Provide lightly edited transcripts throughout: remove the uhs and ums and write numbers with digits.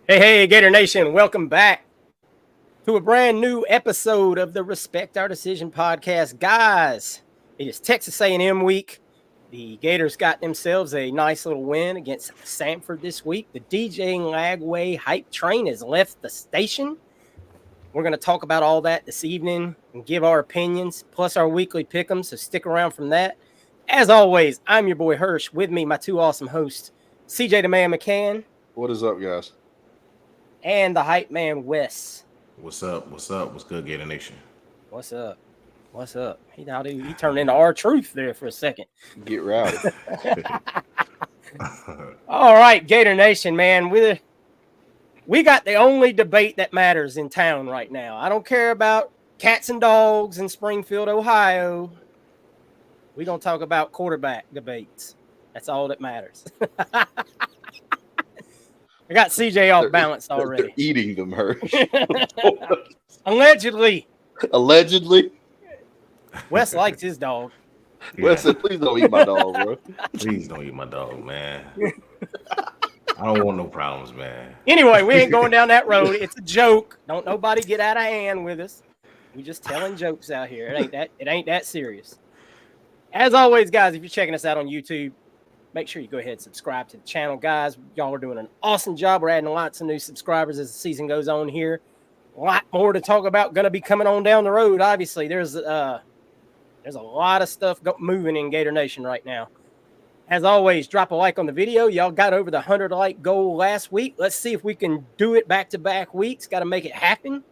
Hey, Gator Nation, welcome back to a brand new episode of the Respect Our Decision podcast. Guys, it is Texas A&M week. The Gators got themselves a nice little win against Samford this week. The DJ Lagway hype train has left the station. We're going to talk about all that this evening and give our opinions, plus our weekly pick 'em, so stick around from that. As always, I'm your boy Hirsch. With me, my two awesome hosts, CJ the Man McCann. What is up, guys? And the hype man, Wes. What's up? What's up? What's good, Gator Nation? What's up? What's up? He turned into R-Truth there for a second. Get rowdy. All right, Gator Nation, man. We got the only debate that matters in town right now. I don't care about cats and dogs in Springfield, Ohio. We're going to talk about quarterback debates. That's all that matters. I got CJ off balance already. They're eating them, Hirsch. Allegedly. Allegedly. Wes likes his dog. Yeah. Wes said, please don't eat my dog, bro. Please don't eat my dog, man. I don't want no problems, man. Anyway, we ain't going down that road. It's a joke. Don't nobody get out of hand with us. We just telling jokes out here. It ain't that serious. As always, guys, if you're checking us out on YouTube, make sure you go ahead and subscribe to the channel, guys. Y'all are doing an awesome job. We're adding lots of new subscribers as the season goes on here. A lot more to talk about going to be coming on down the road. Obviously, there's a lot of stuff moving in Gator Nation right now. As always, drop a like on the video. Y'all got over the 100 like goal last week. Let's see if we can do it back-to-back weeks. Got to make it happen.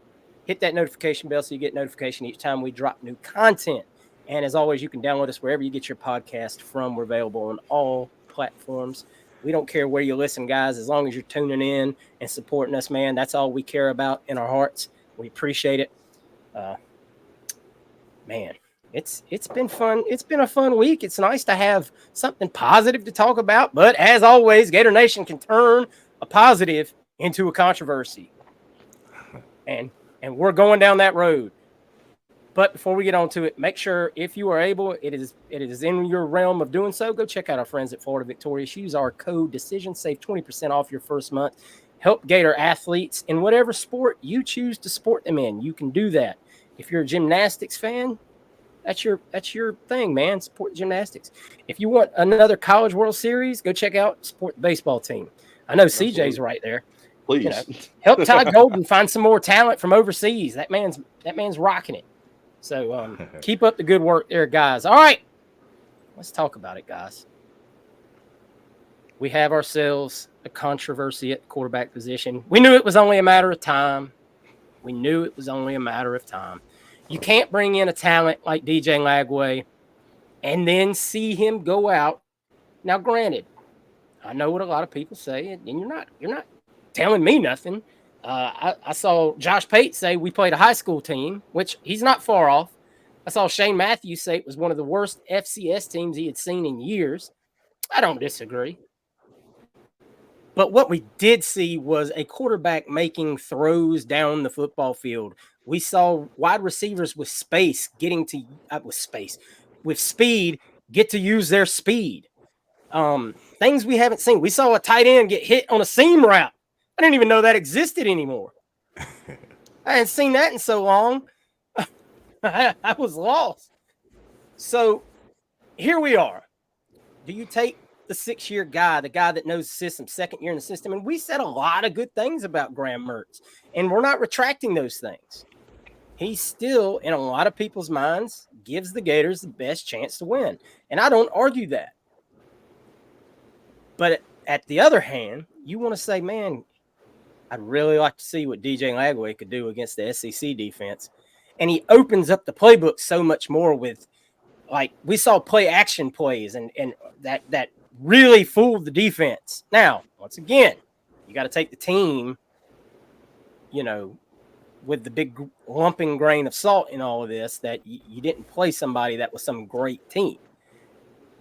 Hit that notification bell so you get notification each time we drop new content. And as always, you can download us wherever you get your podcast from. We're available on all platforms. We don't care where you listen, guys, as long as you're tuning in and supporting us, man. That's all we care about in our hearts. We appreciate it. Man, it's been fun. It's been a fun week. It's nice to have something positive to talk about. But as always, Gator Nation can turn a positive into a controversy. And we're going down that road. But before we get on to it, make sure if you are able, it is in your realm of doing so, go check out our friends at Florida Victorious. Use our code DECISION, save 20% off your first month. Help Gator athletes in whatever sport you choose to support them in. You can do that. If you're a gymnastics fan, that's your thing, man. Support gymnastics. If you want another College World Series, go check out support the baseball team. I know CJ's right there. Please. Help Ty Golden find some more talent from overseas. That man's rocking it. So keep up the good work there, guys. All right, let's talk about it, guys. We have ourselves a controversy at the quarterback position. We knew it was only a matter of time. You can't bring in a talent like DJ Lagway and then see him go out. Now, granted, I know what a lot of people say, and you're not telling me nothing. I saw Josh Pate say we played a high school team, which he's not far off. I saw Shane Matthews say it was one of the worst FCS teams he had seen in years. I don't disagree. But what we did see was a quarterback making throws down the football field. We saw wide receivers with speed get to use their speed. Things we haven't seen. We saw a tight end get hit on a seam route. I didn't even know that existed anymore. I hadn't seen that in so long. I was lost. So here we are. Do you take the 6-year guy, the guy that knows the system, second year in the system? And we said a lot of good things about Graham Mertz, and we're not retracting those things. He still, in a lot of people's minds, gives the Gators the best chance to win. And I don't argue that. But at the other hand, you want to say, man, I'd really like to see what DJ Lagway could do against the SEC defense. And he opens up the playbook so much more with, like, we saw play action plays and that really fooled the defense. Now, once again, you got to take the team, with the big lumping grain of salt in all of this, that you didn't play somebody that was some great team.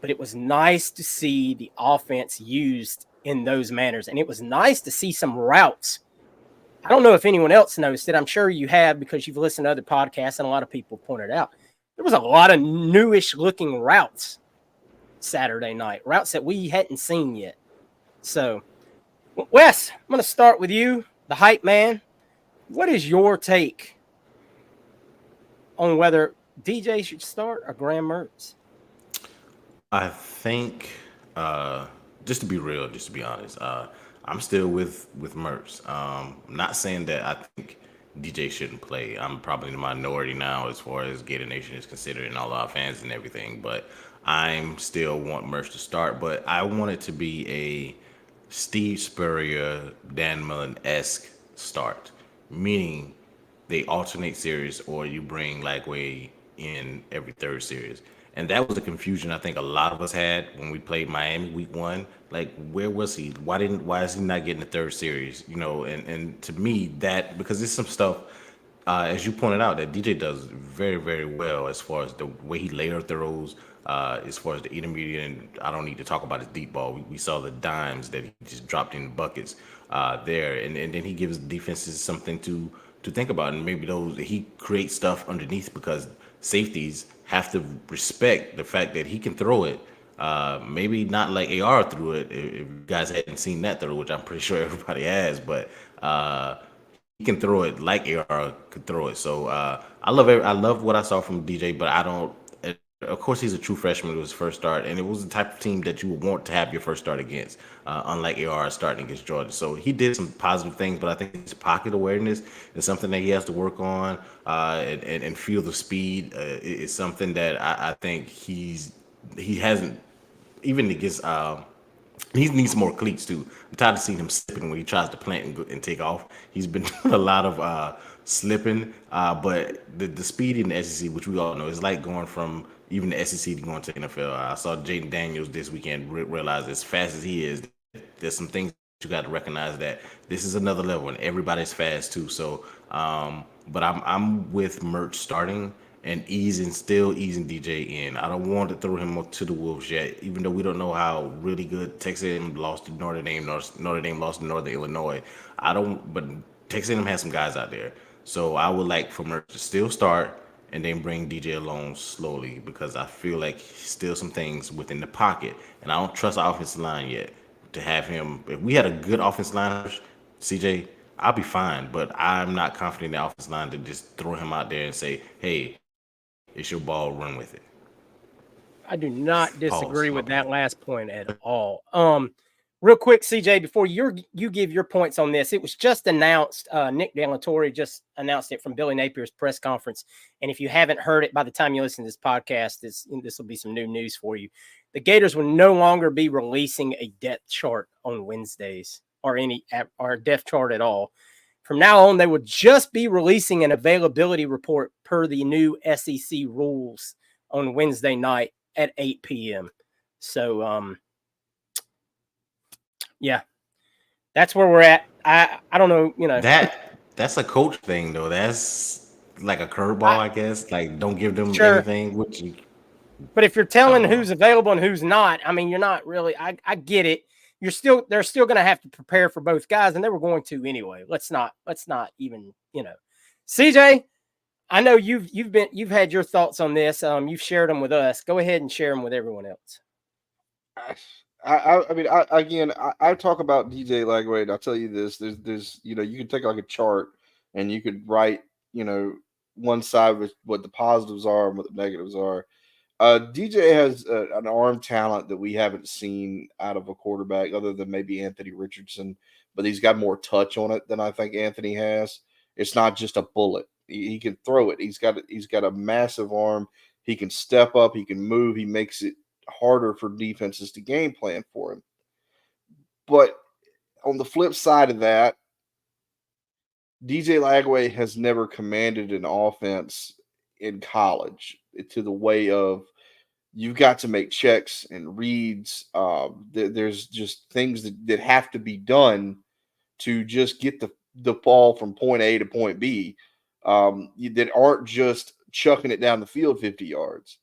But it was nice to see the offense used in those manners. And it was nice to see some routes. I don't know if anyone else noticed it. I'm sure you have, because you've listened to other podcasts and a lot of people pointed out. There was a lot of newish looking routes Saturday night, routes that we hadn't seen yet. So Well, Wes, I'm going to start with you, the hype man. What is your take on whether DJ should start or Graham Mertz? I think, just to be real, just to be honest, I'm still with Mertz. I'm not saying that I think DJ shouldn't play. I'm probably in the minority now as far as Gator Nation is considered and all our fans and everything. But I'm still want Mertz to start. But I want it to be a Steve Spurrier, Dan Mullen esque start, meaning they alternate series or you bring Lagway in every third series. And that was the confusion I think a lot of us had when we played Miami week 1. Like, where was he? Why is he not getting the third series? And to me that, because there's some stuff, as you pointed out, that DJ does very, very well as far as the way he layer throws, as far as the intermediate, and I don't need to talk about his deep ball. We saw the dimes that he just dropped in buckets there, and then he gives defenses something to think about, and maybe those he creates stuff underneath because safeties have to respect the fact that he can throw it. Maybe not like AR threw it. If you guys hadn't seen that throw, which I'm pretty sure everybody has, but he can throw it like AR could throw it. So I love what I saw from DJ, but I don't. Of course, he's a true freshman. It was his first start, and it was the type of team that you would want to have your first start against, unlike AR starting against Georgia. So he did some positive things, but I think his pocket awareness is something that he has to work on, and feel the speed is something that I think he hasn't even against. He needs more cleats too. I'm tired of seeing him slipping when he tries to plant and take off. He's been doing a lot of slipping, but the speed in the SEC, which we all know, is like going from even the SEC to going to NFL. I saw Jaden Daniels this weekend realize as fast as he is, there's some things you got to recognize that this is another level and everybody's fast too. So, but I'm with Merch starting and still easing DJ in. I don't want to throw him to the wolves yet, even though we don't know how really good Texas A&M lost to Notre Dame. Notre Dame lost to Northern Illinois. I don't, but Texas A&M has some guys out there. So I would like for Merch to still start and then bring DJ along slowly because I feel like still some things within the pocket, and I don't trust the offensive line yet to have him. If we had a good offensive line, CJ, I'll be fine. But I'm not confident in the offensive line to just throw him out there and say, "Hey, it's your ball, run with it." I do not Pause. disagree My with that bad. last point at all. Real quick, CJ, before you give your points on this, it was just announced. Nick Delatorre just announced it from Billy Napier's press conference. And if you haven't heard it by the time you listen to this podcast, this will be some new news for you. The Gators will no longer be releasing a depth chart on Wednesdays or a depth chart at all. From now on, they will just be releasing an availability report per the new SEC rules on Wednesday night at 8 p.m. So, yeah, that's where we're at. I don't know, That's a coach thing though. That's like a curveball, I I guess. Like, don't give them sure, anything. Which but if you're I telling don't know. who's available and who's not, I mean, you're not really. I get it. They're still going to have to prepare for both guys, and they were going to anyway. Let's not even, CJ. I know you've had your thoughts on this. You've shared them with us. Go ahead and share them with everyone else. I talk about DJ Lagway, and I'll tell you this: there's you can take like a chart and you could write one side with what the positives are and what the negatives are. DJ has an arm talent that we haven't seen out of a quarterback, other than maybe Anthony Richardson, but he's got more touch on it than I think Anthony has. It's not just a bullet; he can throw it. He's got a massive arm. He can step up. He can move. He makes it harder for defenses to game plan for him. But on the flip side of that, DJ Lagway has never commanded an offense in college to the way of you've got to make checks and reads. There's just things that have to be done to just get the ball from point A to point B, that aren't just chucking it down the field 50 yards.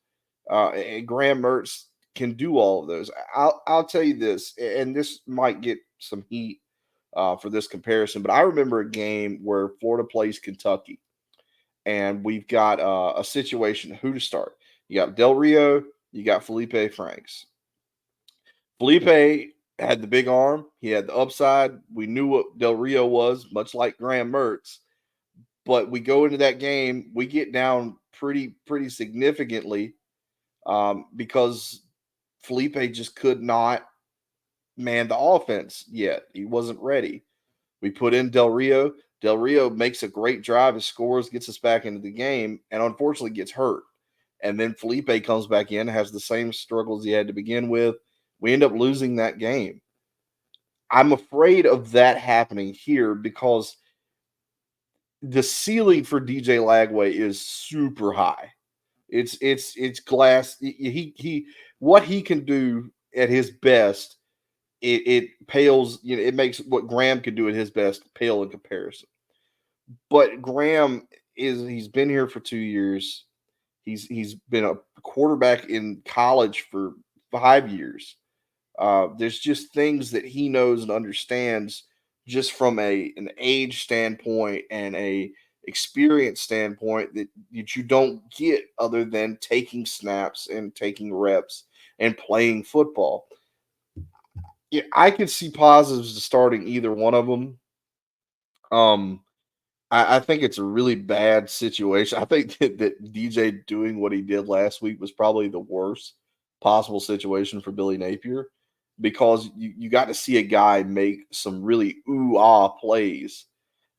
And Graham Mertz can do all of those. I'll tell you this, and this might get some heat for this comparison, but I remember a game where Florida plays Kentucky, and we've got a situation who to start. You got Del Rio, you got Felipe Franks. Felipe had the big arm. He had the upside. We knew what Del Rio was, much like Graham Mertz. But we go into that game, we get down pretty significantly because Felipe just could not man the offense yet. He wasn't ready. We put in Del Rio. Del Rio makes a great drive, he scores, gets us back into the game, and unfortunately gets hurt. And then Felipe comes back in, has the same struggles he had to begin with. We end up losing that game. I'm afraid of that happening here because the ceiling for DJ Lagway is super high. It's glass. He what he can do at his best, it pales. It makes what Graham can do at his best pale in comparison. But Graham he's been here for 2 years. He's been a quarterback in college for 5 years. There's just things that he knows and understands just from an age standpoint and a experience standpoint that you don't get other than taking snaps and taking reps and playing football. Yeah, I could see positives to starting either one of them. Um, I think it's a really bad situation. I think that DJ doing what he did last week was probably the worst possible situation for Billy Napier because you got to see a guy make some really plays,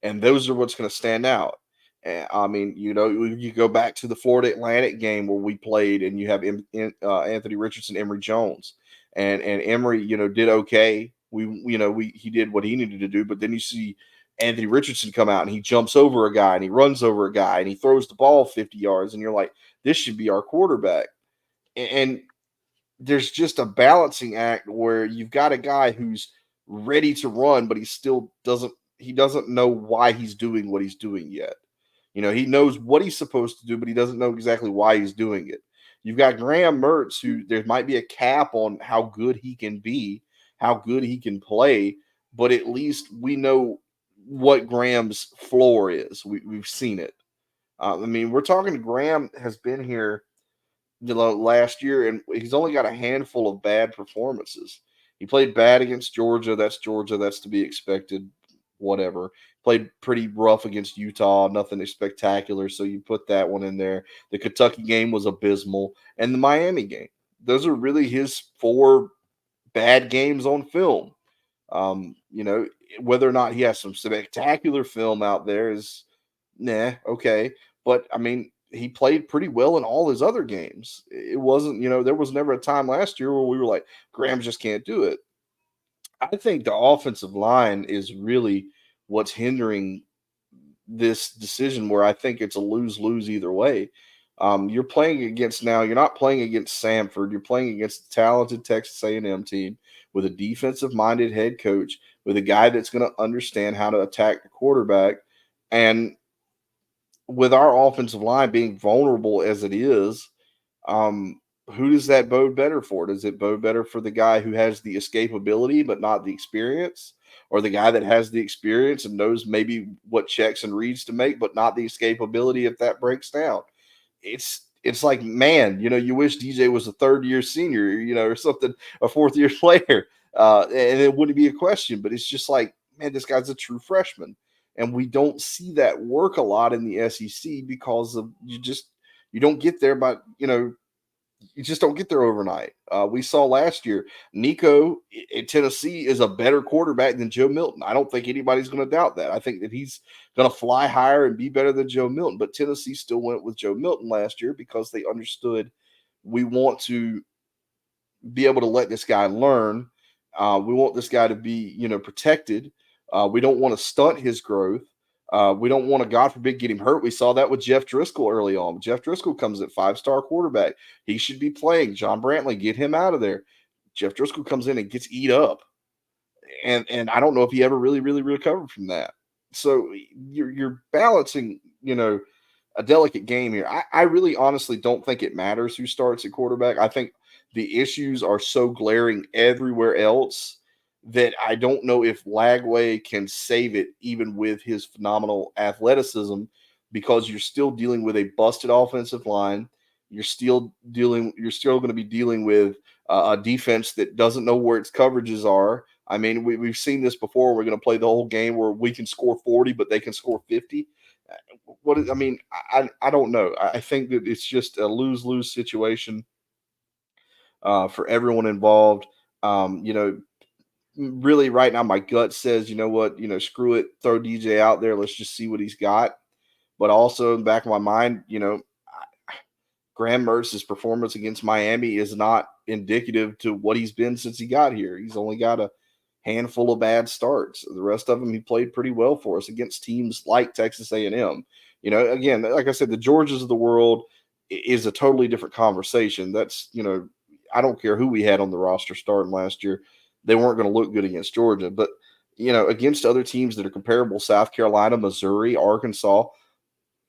and those are what's going to stand out. And, I mean, you go back to the Florida Atlantic game where we played, and you have Anthony Richardson, Emory Jones, and Emory, did okay. He did what he needed to do, but then you see Anthony Richardson come out and he jumps over a guy and he runs over a guy and he throws the ball 50 yards, and you're like, this should be our quarterback. And there's just a balancing act where you've got a guy who's ready to run, but he doesn't know why he's doing what he's doing yet. He knows what he's supposed to do, but he doesn't know exactly why he's doing it. You've got Graham Mertz, who there might be a cap on how good he can be, how good he can play, but at least we know what Graham's floor is. We've seen it. I mean, we're talking Graham has been here last year, and he's only got a handful of bad performances. He played bad against Georgia. That's Georgia. That's to be expected. Whatever. Played pretty rough against Utah. Nothing spectacular. So you put that one in there. The Kentucky game was abysmal, and the Miami game. Those are really his 4 bad games on film. Whether or not he has some spectacular film out there is, okay. But I mean, he played pretty well in all his other games. It wasn't, there was never a time last year where we were like, Graham just can't do it. I think the offensive line is really what's hindering this decision, where I think it's a lose-lose either way. You're not playing against Samford. You're playing against a talented Texas A&M team with a defensive-minded head coach, with a guy that's going to understand how to attack the quarterback. And with our offensive line being vulnerable as it is, who does that bode better for? Does it bode better for the guy who has the escapability but not the experience, or the guy that has the experience and knows maybe what checks and reads to make but not the escapability if that breaks down? It's like, man, you wish DJ was a third-year senior, or something, a fourth-year player, and it wouldn't be a question. But it's just like, man, this guy's a true freshman, and we don't see that work a lot in the SEC because of you don't get there by you just don't get there overnight. We saw last year, Nico in Tennessee is a better quarterback than Joe Milton. I don't think anybody's going to doubt that. I think that he's going to fly higher and be better than Joe Milton. But Tennessee still went with Joe Milton last year because they understood we want to be able to let this guy learn. We want this guy to be, protected. We don't want to stunt his growth. We don't want to, God forbid, get him hurt. We saw that with Jeff Driscoll early on. Jeff Driscoll comes at 5-star quarterback. He should be playing. John Brantley, get him out of there. Jeff Driscoll comes in and gets eat up. And I don't know if he ever really recovered from that. So you're balancing, a delicate game here. I really honestly don't think it matters who starts at quarterback. I think the issues are so glaring everywhere else that I don't know if Lagway can save it even with his phenomenal athleticism, because you're still dealing with a busted offensive line. You're still going to be dealing with a defense that doesn't know where its coverages are. I mean, we've seen this before. We're going to play the whole game where we can score 40, but they can score 50. I don't know. I think that it's just a lose-lose situation for everyone involved. Really right now my gut says, you know what, screw it, throw DJ out there. Let's just see what he's got. But also in the back of my mind, Graham Mertz's performance against Miami is not indicative to what he's been since he got here. He's only got a handful of bad starts. The rest of them, he played pretty well for us against teams like Texas A&M. Again, like I said, the Georgias of the world is a totally different conversation. That's, I don't care who we had on the roster starting last year. They weren't going to look good against Georgia. But, against other teams that are comparable, South Carolina, Missouri, Arkansas,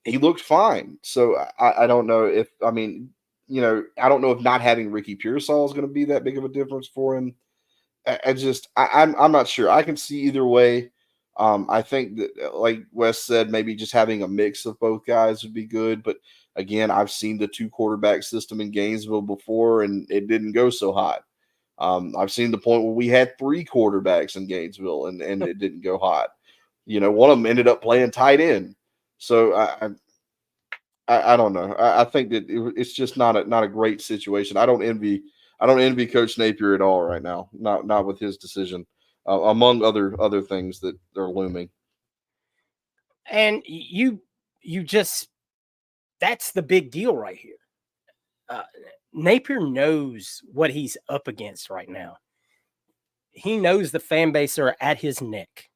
he looked fine. So I don't know if, I don't know if not having Ricky Pearsall is going to be that big of a difference for him. I'm not sure. I can see either way. I think that, like Wes said, maybe just having a mix of both guys would be good. But again, I've seen the 2-quarterback system in Gainesville before, and it didn't go so hot. I've seen the point where we had 3 quarterbacks in Gainesville, and it didn't go hot. One of them ended up playing tight end. So I don't know. I think that it's just not a great situation. I don't envy Coach Napier at all right now. Not with his decision, among other things that are looming. And you just, that's the big deal right here. Napier knows what he's up against right now. He knows the fan base are at his neck.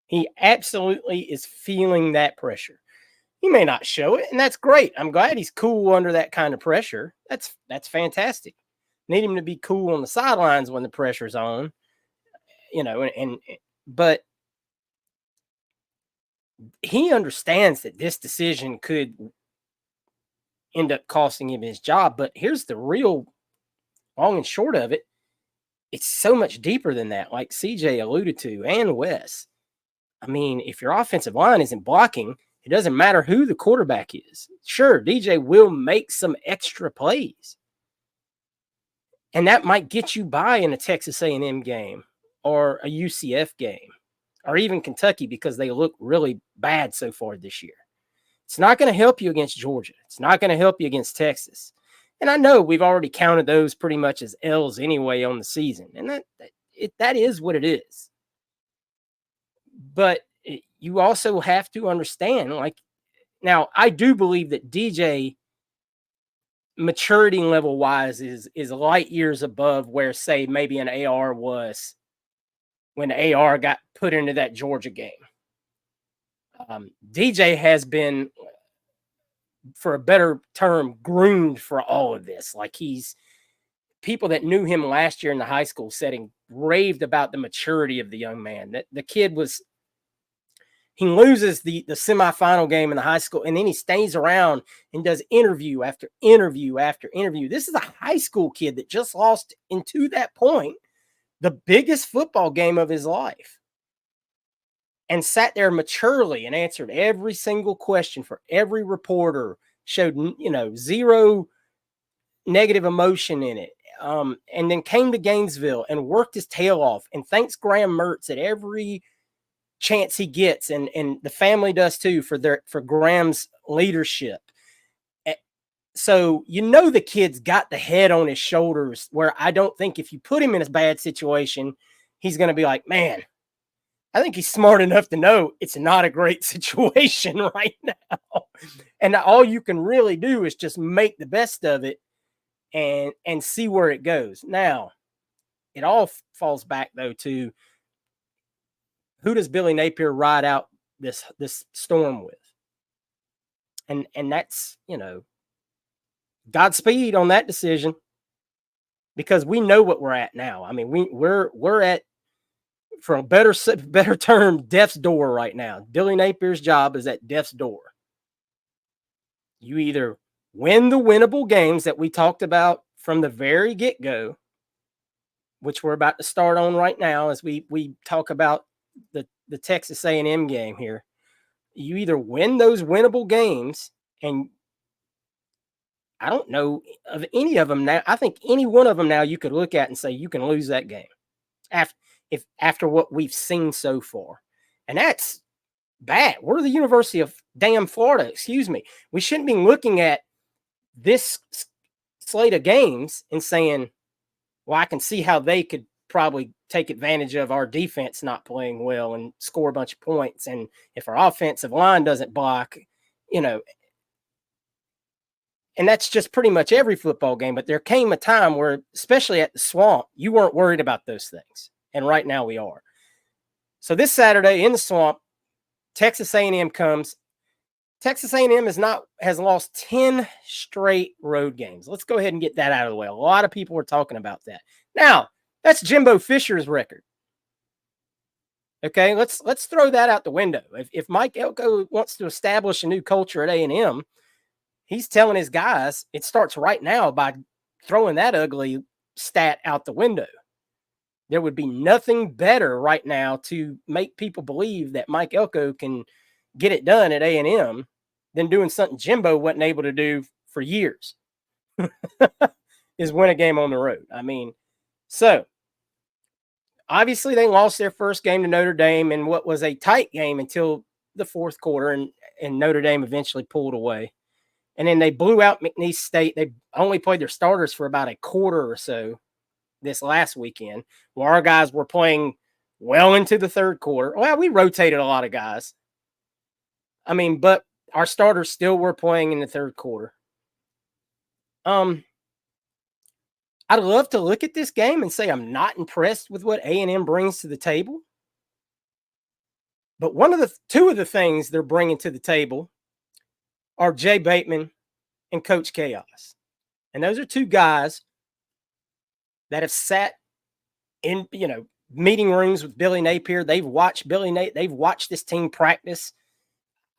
He absolutely is feeling that pressure. He may not show it, and that's great. I'm glad he's cool under that kind of pressure. That's fantastic. Need him to be cool on the sidelines when the pressure's on, but he understands that this decision could end up costing him his job. But here's the real long and short of it. It's so much deeper than that, like CJ alluded to, and Wes. I mean, if your offensive line isn't blocking, it doesn't matter who the quarterback is. Sure, DJ will make some extra plays, and that might get you by in a Texas A&M game or a UCF game or even Kentucky, because they look really bad so far this year. It's not going to help you against Georgia. It's not going to help you against Texas. And I know we've already counted those pretty much as L's anyway on the season, and that is what it is. But you also have to understand, now I do believe that DJ maturity level wise is light years above where, say, maybe an AR was when AR got put into that Georgia game. DJ has been, for a better term, groomed for all of this. Like, people that knew him last year in the high school setting raved about the maturity of the young man. That the kid he loses the semifinal game in the high school, and then he stays around and does interview after interview after interview. This is a high school kid that just lost, into that point, the biggest football game of his life, and sat there maturely and answered every single question for every reporter, showed, zero negative emotion in it. And then came to Gainesville and worked his tail off, and thanks Graham Mertz at every chance he gets, and the family does too, for Graham's leadership. So the kid's got the head on his shoulders, where I don't think if you put him in a bad situation, he's going to be like, man, I think he's smart enough to know it's not a great situation right now. And all you can really do is just make the best of it and see where it goes. Now, it all falls back, though, to who does Billy Napier ride out this storm with? And that's, Godspeed on that decision, because we know what we're at now. I mean, we're at, for a better term, death's door right now. Billy Napier's job is at death's door. You either win the winnable games that we talked about from the very get-go, which we're about to start on right now as we talk about the Texas A&M game here. You either win those winnable games and I don't know of any of them now. I think any one of them now you could look at and say you can lose that game after what we've seen so far. And that's bad. We're the University of damn Florida. Excuse me. We shouldn't be looking at this slate of games and saying, well, I can see how they could probably take advantage of our defense not playing well and score a bunch of points. And if our offensive line doesn't block, you know, and that's just pretty much every football game. But there came a time where, especially at the Swamp, you weren't worried about those things. And right now we are. So this Saturday in the Swamp, Texas A&M comes. Texas A&M has lost 10 straight road games. Let's go ahead and get that out of the way. A lot of people are talking about that. Now, that's Jimbo Fisher's record. Okay, let's throw that out the window. If Mike Elko wants to establish a new culture at A&M, he's telling his guys it starts right now by throwing that ugly stat out the window. There would be nothing better right now to make people believe that Mike Elko can get it done at A&M than doing something Jimbo wasn't able to do for years, is win a game on the road. I mean, so obviously they lost their first game to Notre Dame in what was a tight game until the fourth quarter, and Notre Dame eventually pulled away. And then they blew out McNeese State. They only played their starters for about a quarter or so this last weekend, where our guys were playing well into the third quarter. Well, we rotated a lot of guys. I mean, but our starters still were playing in the third quarter. I'd love to look at this game and say I'm not impressed with what A&M brings to the table. But two of the things they're bringing to the table are Jay Bateman and Coach Chaos. And those are two guys that have sat in, meeting rooms with Billy Napier. They've watched they've watched this team practice.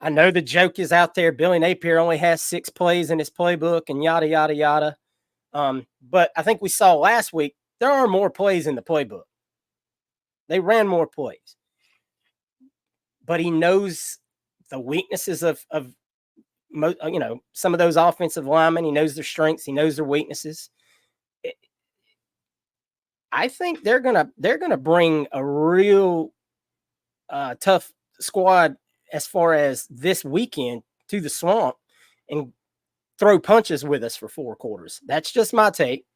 I know the joke is out there. Billy Napier only has 6 plays in his playbook and yada, yada, yada. But I think we saw last week, there are more plays in the playbook. They ran more plays. But he knows the weaknesses of some of those offensive linemen. He knows their strengths. He knows their weaknesses. I think they're gonna bring a real tough squad as far as this weekend to the Swamp and throw punches with us for 4 quarters. That's just my take.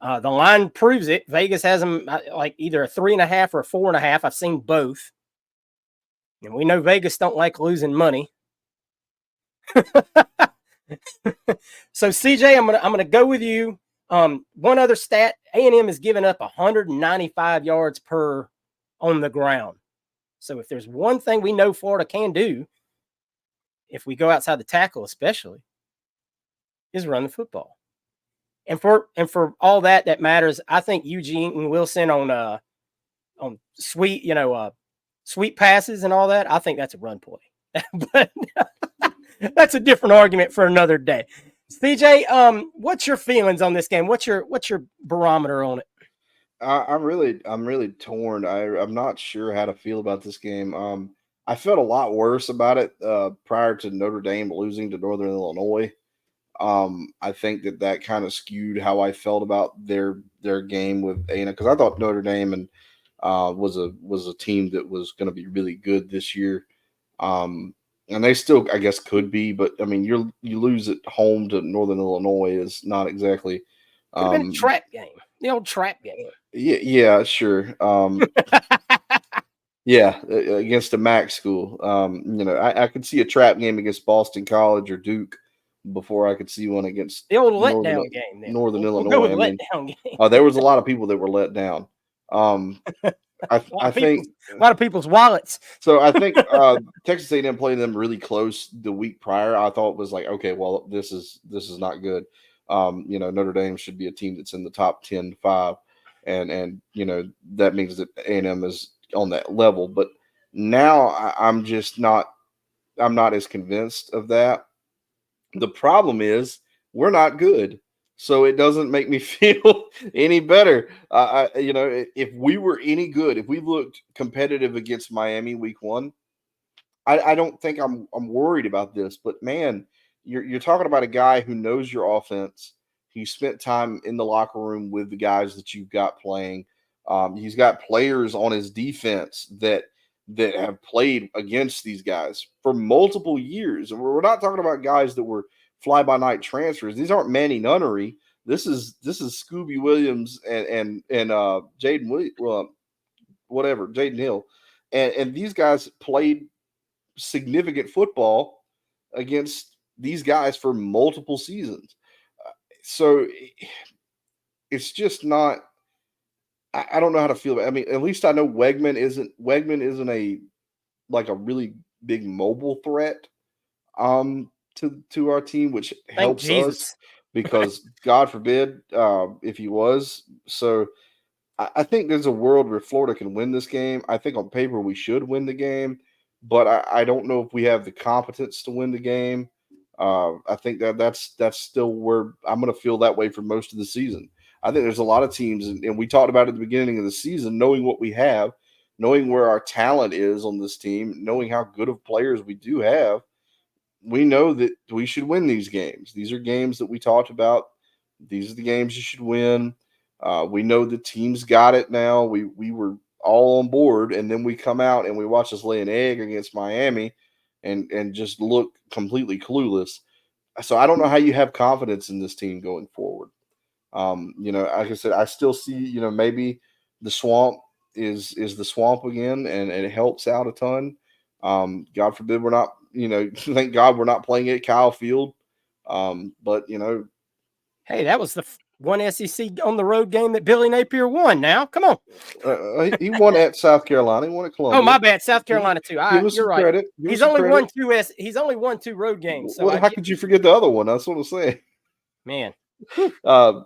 The line proves it. Vegas has them like either a 3.5 or a 4.5. I've seen both, and we know Vegas don't like losing money. So CJ, I'm gonna go with you. One other stat: A&M has given up 195 yards per on the ground. So if there's one thing we know Florida can do, if we go outside the tackle, especially, is run the football. And for all that matters, I think Eugene Wilson on sweet sweet passes and all that, I think that's a run play. But that's a different argument for another day. CJ, what's your feelings on this game? What's your barometer on it? I'm really torn. I'm not sure how to feel about this game. I felt a lot worse about it prior to Notre Dame losing to Northern Illinois. I think that kind of skewed how I felt about their game with A&M, because I thought Notre Dame and was a team that was going to be really good this year. And they still, I guess, could be, but I mean, you lose at home to Northern Illinois is not exactly. Could have been a trap game, the old trap game. Yeah, sure. Yeah, against a MAC school. I could see a trap game against Boston College or Duke before I could see one against the old letdown game. Northern Illinois. Letdown game. There was a lot of people that were let down. I think a lot of people's wallets. So I think Texas A&M played them really close the week prior. I thought it was like, okay, well, this is not good. Notre Dame should be a team that's in the top 10-5, and that means that A&M is on that level. But now I'm not as convinced of that. The problem is we're not good. So it doesn't make me feel any better. If we were any good, if we looked competitive against Miami week 1, I don't think I'm worried about this. But man, you're talking about a guy who knows your offense. He spent time in the locker room with the guys that you've got playing. He's got players on his defense that have played against these guys for multiple years. And we're not talking about guys that were fly by night transfers. These aren't Manny Nunnery. This is Scooby Williams and Jaden Jaden Hill, and these guys played significant football against these guys for multiple seasons. So it's just not. I don't know how to feel about it. I mean, at least I know Wegman isn't a like a really big mobile threat to our team, which Thank helps us Jesus. because God forbid if he was. So I think there's a world where Florida can win this game. I think on paper we should win the game, but I don't know if we have the competence to win the game. I think that's still where I'm going to feel that way for most of the season. I think there's a lot of teams, and we talked about it at the beginning of the season, knowing what we have, knowing where our talent is on this team, knowing how good of players we do have. We know that we should win these games. These are games that we talked about. These are the games you should win. We know the team's got it now. We were all on board, and then we come out and we watch us lay an egg against Miami, and just look completely clueless. So I don't know how you have confidence in this team going forward. Like I said, I still see, maybe the swamp is the swamp again, and it helps out a ton. God forbid we're not, thank God we're not playing at Kyle Field. But Hey, that was the one SEC on the road game that Billy Napier won. Now, come on. He won at South Carolina. He won at Columbia. Oh, my bad, South Carolina too. Give us You're some right. credit. He's only won two road games. So how could you forget the other one? That's what I'm saying. Man.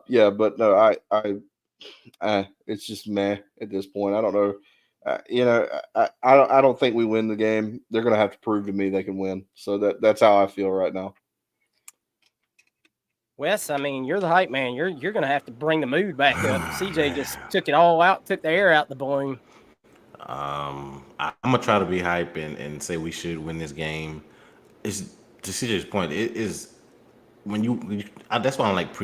Yeah, but no, it's just meh at this point. I don't know. I don't think we win the game. They're going to have to prove to me they can win. So that's how I feel right now. Wes, I mean, you're the hype man. You're going to have to bring the mood back up. CJ just took it all out, took the air out the balloon. I'm gonna try to be hype and say we should win this game. It's to CJ's point. It is that's why I like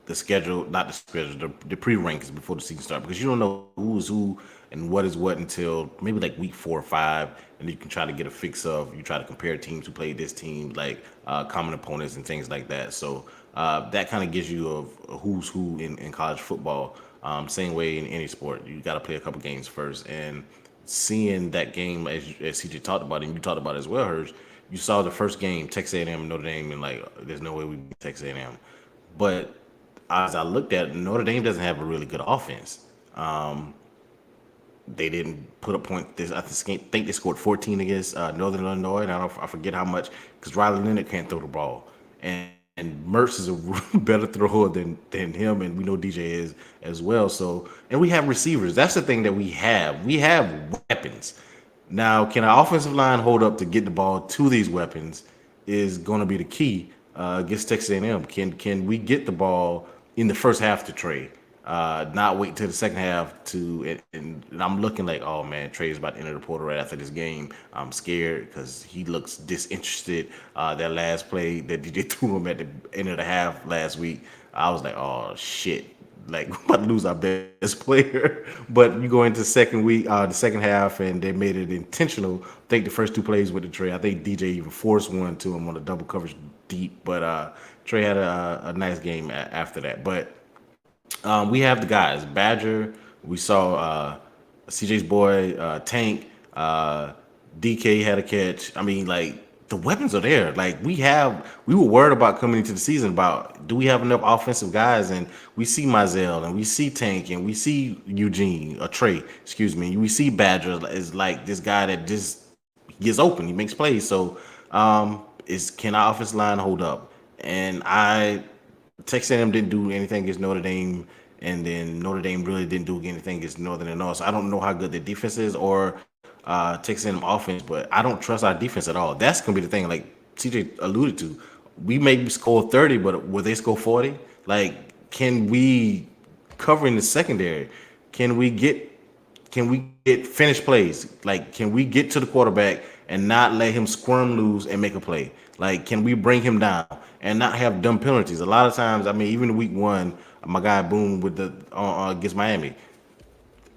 the schedule, not the schedule, the pre-rankings before the season starts, because you don't know who's who and what is what until maybe like week 4 or 5, and you can try to get a fix of. You try to compare teams who played this team, like common opponents and things like that. So that kind of gives you a who's who in college football. Same way in any sport, you got to play a couple games first, and seeing that game as CJ talked about it, and you talked about it as well, Hurst. You saw the first game, Texas A&M and Notre Dame, and like, there's no way we beat Texas A&M. But as I looked at it, Notre Dame doesn't have a really good offense. They didn't put a point. I think they scored 14 against Northern Illinois, and I forget how much, because Riley Leonard can't throw the ball, and Mertz is a better thrower than him, and we know DJ is as well. So, and we have receivers. That's the thing that we have. We have weapons. Now, can our offensive line hold up to get the ball to these weapons is going to be the key against Texas A&M. Can we get the ball in the first half to Trey? Not wait till the second half to, and I'm looking like, oh man, Trey is about to enter the portal right after this game. I'm scared because he looks disinterested. That last play that DJ threw him at the end of the half last week, I was like, oh shit. Like, we're about to lose our best player. But you go into the second half, and they made it intentional. I think the first 2 plays with the Trey, I think DJ even forced one to him on a double coverage deep. But Trey had a nice game after that. But we have the guys. Badger, we saw CJ's boy, Tank, DK had a catch. I mean, like, the weapons are there. Like, we were worried about coming into the season about, do we have enough offensive guys? And we see Mizell, and we see Tank, and we see Trey, excuse me. We see Badger is like this guy that just gets open. He makes plays. So can our offensive line hold up? And Texas A&M didn't do anything against Notre Dame, and then Notre Dame really didn't do anything against Northern Illinois. So I don't know how good their defense is or Texas A&M offense, but I don't trust our defense at all. That's gonna be the thing. Like CJ alluded to, we maybe score 30, but will they score 40? Like, can we cover in the secondary? Can can we get finished plays? Like, can we get to the quarterback and not let him squirm loose and make a play? Like, can we bring him down and not have dumb penalties? A lot of times, I mean, even week 1, my guy Boone with the against Miami,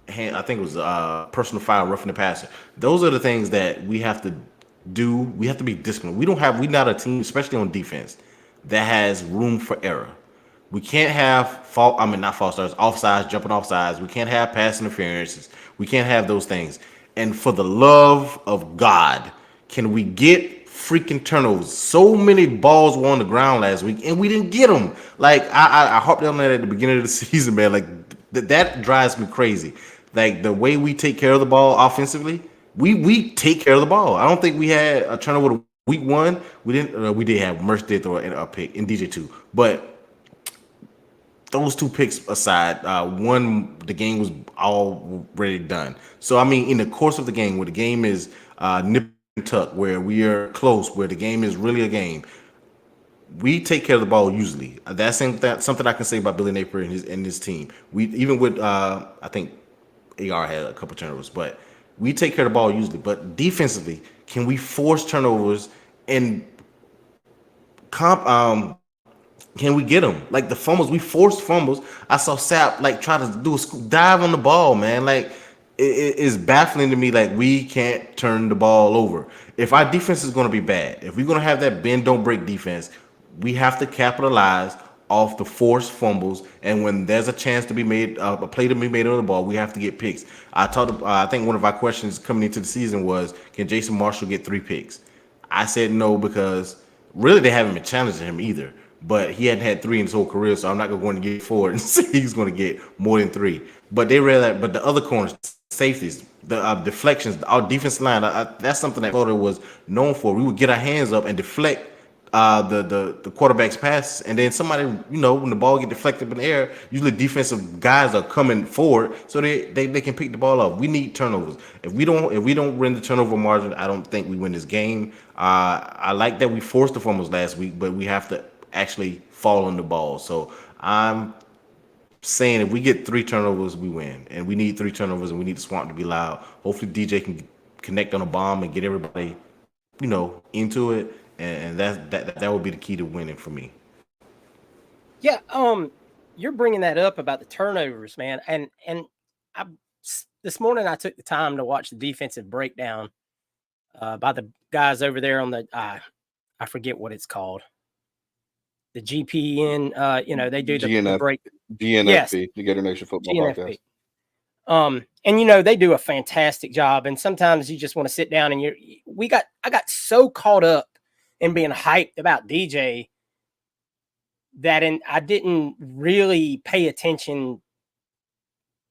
I think it was personal foul, roughing the passer. Those are the things that we have to do. We have to be disciplined. We're not a team, especially on defense, that has room for error. We can't have not false starts, offsides, jumping offsides. We can't have pass interferences. We can't have those things. And for the love of God, can we get freaking turnovers? So many balls were on the ground last week, and we didn't get them. Like I harped on that at the beginning of the season, man. Like that drives me crazy. Like the way we take care of the ball offensively, we take care of the ball. I don't think we had a turnover week 1. We didn't. We did have Mertz did throw a pick in DJ 2, but those 2 picks aside, the game was already done. So I mean, in the course of the game, where the game is nip and tuck, where we are close, where the game is really a game, we take care of the ball usually. That's something I can say about Billy Napier and his team. We even with I think AR had a couple turnovers, but we take care of the ball usually. But defensively, can we force turnovers and can we get them? Like the fumbles, we forced fumbles. I saw Sapp like try to do a dive on the ball, man. Like it is baffling to me. Like we can't turn the ball over. If our defense is going to be bad, if we're going to have that bend don't break defense, we have to capitalize off the forced fumbles. And when there's a chance to be made, a play to be made on the ball, we have to get picks. I think one of our questions coming into the season was, can Jason Marshall get 3 picks? I said no, because really they haven't been challenging him either. But he hadn't had 3 in his whole career, so I'm not going to get forward and say he's going to get more than 3. But they read that. But the other corners, safeties, the deflections, our defense line, that's something that Florida was known for. We would get our hands up and deflect the quarterback's passes, and then somebody, when the ball get deflected in the air, usually defensive guys are coming forward so they can pick the ball up. We need turnovers. If we don't win the turnover margin, I don't think we win this game. I like that we forced the fumbles last week, but we have to actually fall on the ball. So I'm saying if we get 3 turnovers, we win, and we need 3 turnovers, and we need the Swamp to be loud. Hopefully DJ can connect on a bomb and get everybody, into it. And that would be the key to winning for me. Yeah, you're bringing that up about the turnovers, man. And this morning I took the time to watch the defensive breakdown by the guys over there on the I forget what it's called, the GPN. They do the break. GNFP, yes, the Gator Nation Football GNFP. Podcast. And they do a fantastic job. And sometimes you just want to sit down and I got so caught up and being hyped about DJ that I didn't really pay attention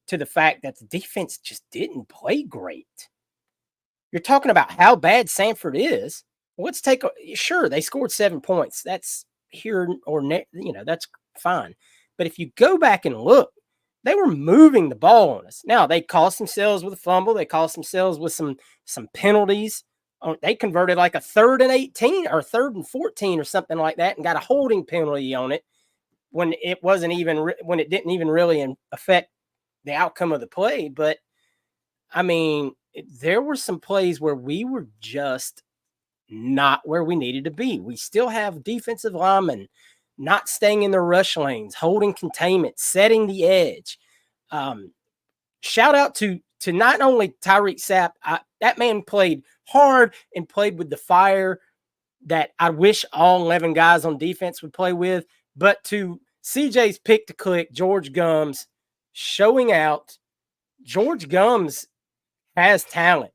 to the fact that the defense just didn't play great. You're talking about how bad Samford is. Let's sure, they scored 7 points. That's here or that's fine. But if you go back and look, they were moving the ball on us. Now, they cost themselves with a fumble. They cost themselves with some penalties. They converted like a 3rd and 18 or 3rd and 14 or something like that and got a holding penalty on it when it didn't even really affect the outcome of the play. But I mean, there were some plays where we were just not where we needed to be. We still have defensive linemen not staying in their rush lanes, holding containment, setting the edge. Shout out to not only Tyreek Sapp. That man played hard and played with the fire that I wish all 11 guys on defense would play with. But to CJ's pick to click, George Gums showing out. George Gums has talent.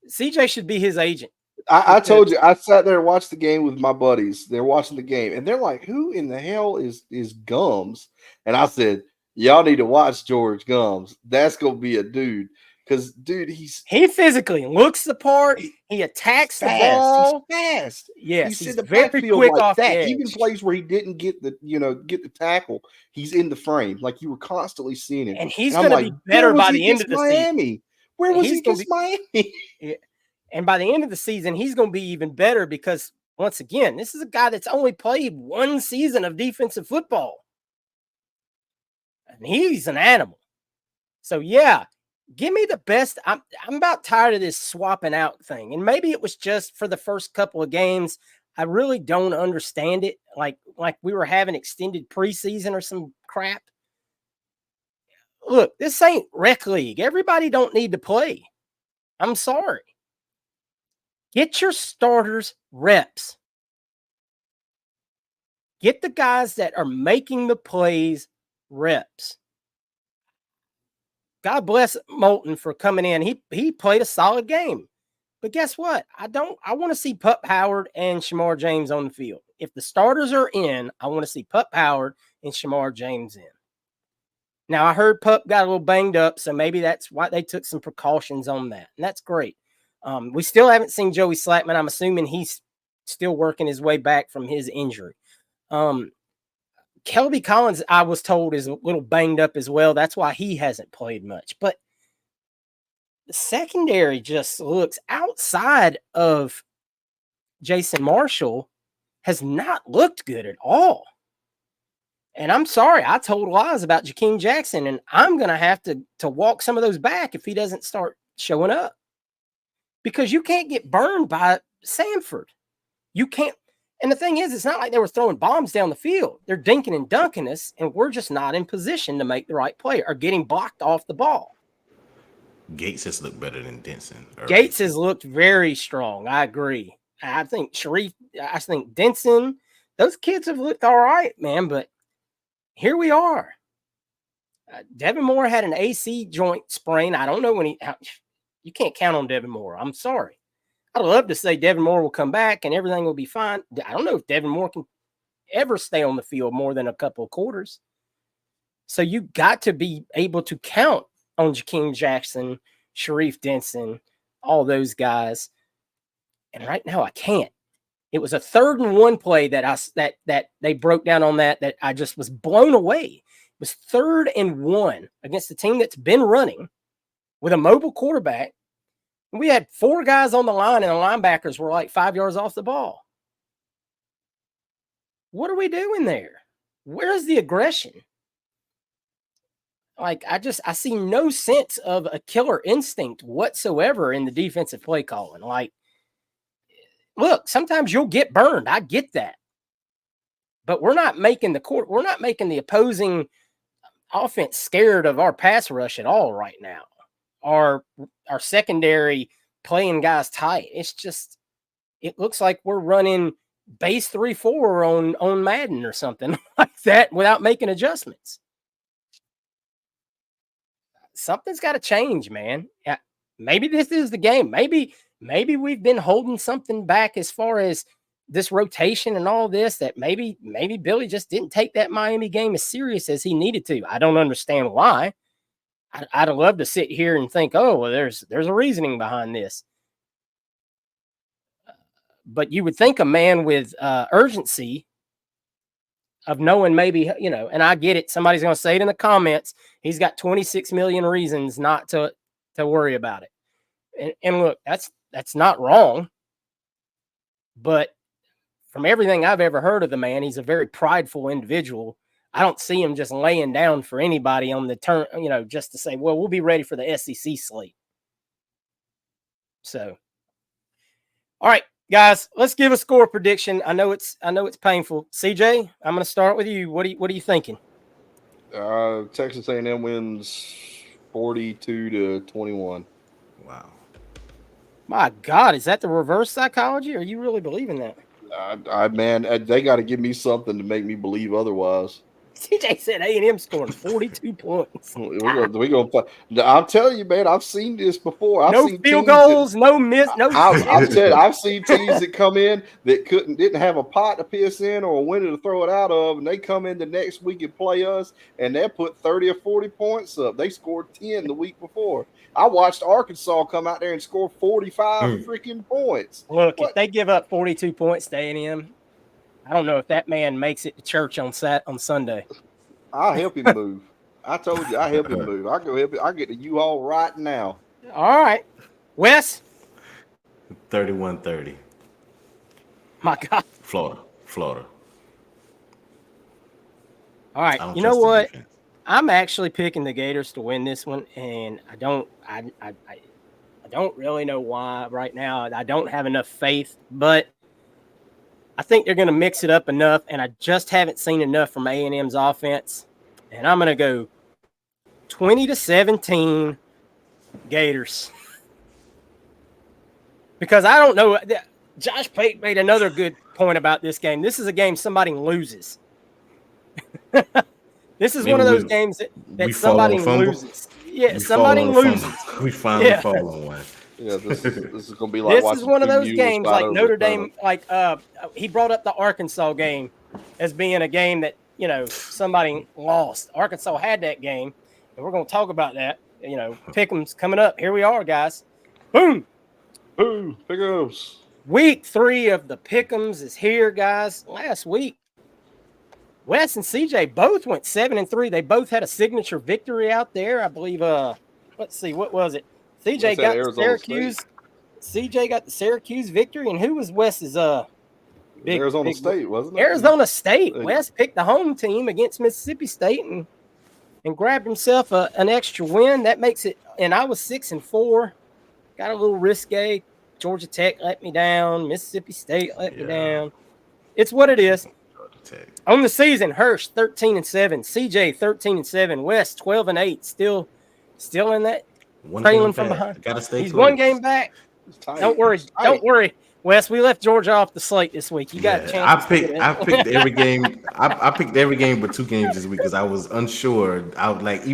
CJ should be his agent. I told you, I sat there and watched the game with my buddies. They're watching the game, and they're like, who in the hell is Gums? And I said, y'all need to watch George Gums. That's going to be a dude. Because, dude, he physically looks the part. He attacks the ball. He's fast. Yes, he's very quick like off that. Even plays where he didn't get the tackle, he's in the frame. Like you were constantly seeing him. And he's going to be better by the end of the season. Where was he against Miami? Yeah. And by the end of the season, he's going to be even better because, once again, this is a guy that's only played 1 season of defensive football. And he's an animal. So, yeah, Give me the best. I'm about tired of this swapping out thing. And maybe it was just for the first couple of games. I really don't understand it. Like we were having extended preseason or some crap. Look, this ain't rec league. Everybody don't need to play. I'm sorry. Get your starters reps. Get the guys that are making the plays reps. God bless Moulton for coming in. He played a solid game. But guess what? I want to see Pup Howard and Shamar James on the field. If the starters are in, I want to see Pup Howard and Shamar James in. Now, I heard Pup got a little banged up, so maybe that's why they took some precautions on that. And that's great. We still haven't seen Joey Slackman. I'm assuming he's still working his way back from his injury. Kelby Collins, I was told, is a little banged up as well. That's why he hasn't played much. But the secondary just looks, outside of Jason Marshall, has not looked good at all. And I'm sorry, I told lies about Jakeem Jackson, and I'm going to have to walk some of those back if he doesn't start showing up. Because you can't get burned by Samford. You can't. And the thing is, it's not like they were throwing bombs down the field. They're dinking and dunking us, and we're just not in position to make the right play or getting blocked off the ball. Gates has looked better than Denson. Gates has looked very strong. I agree. I think Denson, those kids have looked all right, man, but here we are. Devin Moore had an AC joint sprain. I don't know when you can't count on Devin Moore. I'm sorry. I'd love to say Devin Moore will come back and everything will be fine. I don't know if Devin Moore can ever stay on the field more than a couple of quarters. So you got to be able to count on Jakeem Jackson, Sharif Denson, all those guys. And right now I can't. It was a 3rd and 1 play that they broke down on that I just was blown away. It was 3rd and 1 against a team that's been running with a mobile quarterback. We had 4 guys on the line, and the linebackers were like 5 yards off the ball. What are we doing there? Where's the aggression? Like, I see no sense of a killer instinct whatsoever in the defensive play calling. Like, look, sometimes you'll get burned. I get that. But we're not making the opposing offense scared of our pass rush at all right now. Our secondary playing guys tight. It's just, it looks like we're running base 3-4 on Madden or something like that without making adjustments. Something's got to change, man. Yeah, maybe this is the game. Maybe we've been holding something back as far as this rotation and all this, that maybe Billy just didn't take that Miami game as serious as he needed to. I don't understand why. I'd love to sit here and think, oh, well, there's a reasoning behind this. But you would think a man with urgency of knowing maybe, and I get it. Somebody's going to say it in the comments. He's got 26 million reasons not to worry about it. And look, that's not wrong. But from everything I've ever heard of the man, he's a very prideful individual. I don't see him just laying down for anybody on the turn, just to say, well, we'll be ready for the SEC slate. So, all right, guys, let's give a score prediction. I know it's painful. CJ, I'm going to start with you. What are you thinking? Texas A&M wins 42-21. Wow. My God, is that the reverse psychology? Or are you really believing that? Man, they got to give me something to make me believe otherwise. CJ said A&M scoring 42 points. We gonna. I'm telling you, man. I've seen this before. I've no seen field goals, no miss, no. I've seen teams that come in that didn't have a pot to piss in or a window to throw it out of, and they come in the next week and play us, and they put 30 or 40 points up. They scored 10 the week before. I watched Arkansas come out there and score 45 freaking points. Look, if they give up 42 points to A&M, I don't know if that man makes it to church on Sunday. I'll help him move. I told you, I'll help him move. I'll go help him. I'll get to you all right now. All right. Wes? 31-30. My God. Florida. All right. You know what? I'm actually picking the Gators to win this one, and I don't really know why right now. I don't have enough faith, but I think they're going to mix it up enough, and I just haven't seen enough from A&M's offense. And I'm going to go 20-17 Gators. Because I don't know. Josh Pate made another good point about this game. This is a game somebody loses. This is one of those games that somebody loses. Yeah, somebody loses. We finally fall on one. Yeah, this is going to be like this is one of those games like Notre Dame. Like he brought up the Arkansas game as being a game that somebody lost. Arkansas had that game, and we're going to talk about that. Pick Ems coming up. Here we are, guys. Boom, boom. Pick Ems. Week 3 of the Pick Ems is here, guys. Last week, Wes and CJ both went 7-3. They both had a signature victory out there. I believe. Let's see, what was it? CJ got the Syracuse. CJ got the Syracuse victory, and who was Wes's big Arizona State, wasn't it? Arizona State. Wes picked the home team against Mississippi State and grabbed himself an extra win. That makes it. And I was 6-4. Got a little risque. Georgia Tech let me down. Mississippi State let me down. It's what it is. On the season, Hirsch 13-7, CJ 13-7, West 12-8, still in that trailing from behind. Gotta stay He's close. 1 game back. Don't worry, Wes. We left Georgia off the slate this week. You got a chance. I picked every game. I picked every game but 2 games this week because I was unsure. I was like,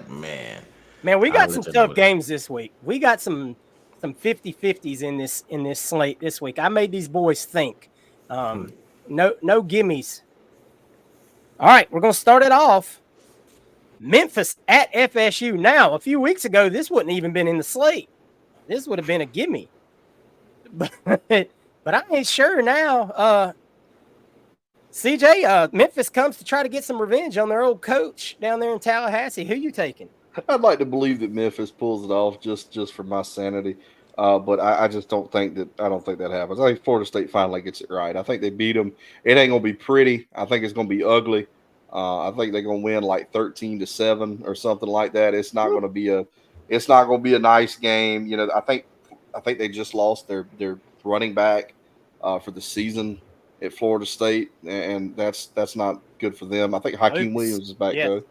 man, we got some tough games this week. We got some 50-50s in this slate this week. I made these boys think. No gimmies. All right, we're going to start it off. Memphis at FSU. Now, a few weeks ago, this wouldn't even been in the slate. This would have been a gimme. But I ain't sure now. CJ, Memphis comes to try to get some revenge on their old coach down there in Tallahassee. Who you taking? I'd like to believe that Memphis pulls it off just for my sanity. But I just don't think that happens. I think Florida State finally gets it right. I think they beat them. It ain't gonna be pretty. I think it's gonna be ugly. I think they're gonna win like 13-7 or something like that. It's not gonna be a nice game. I think they just lost their running back for the season at Florida State, and that's not good for them. I think Hakeem Williams is back though,